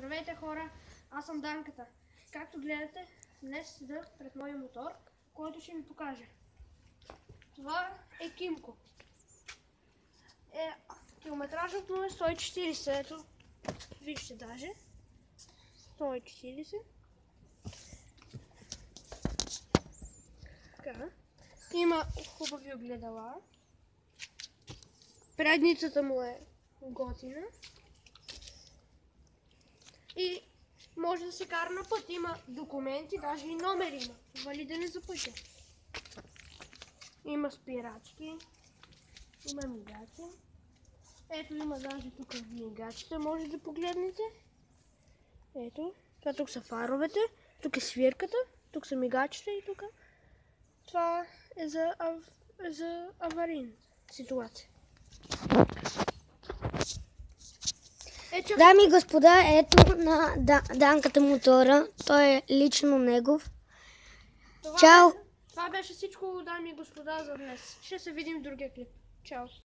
Здравейте хора, аз съм Данката. Както гледате, днес седа пред моя мотор, който ще ми покажа. Това е Кимко. Километражът му е 140, ето, вижте даже. 140. Така. Има хубави огледала. Предницата му е готина. И може да се кара на път. Има документи, даже и номер има. Валиден е за пътя. Има спирачки. Има мигачи. Ето има даже тук мигачите, може да погледнете. Ето. Това тук са фаровете. Тук е свирката. Тук са мигачите и тук. Това е за аварийна ситуация. Дами и господа, ето на Данката мотора. Той е лично негов. Чао! Това беше всичко, дами и господа, за днес. Ще се видим в другия клип. Чао!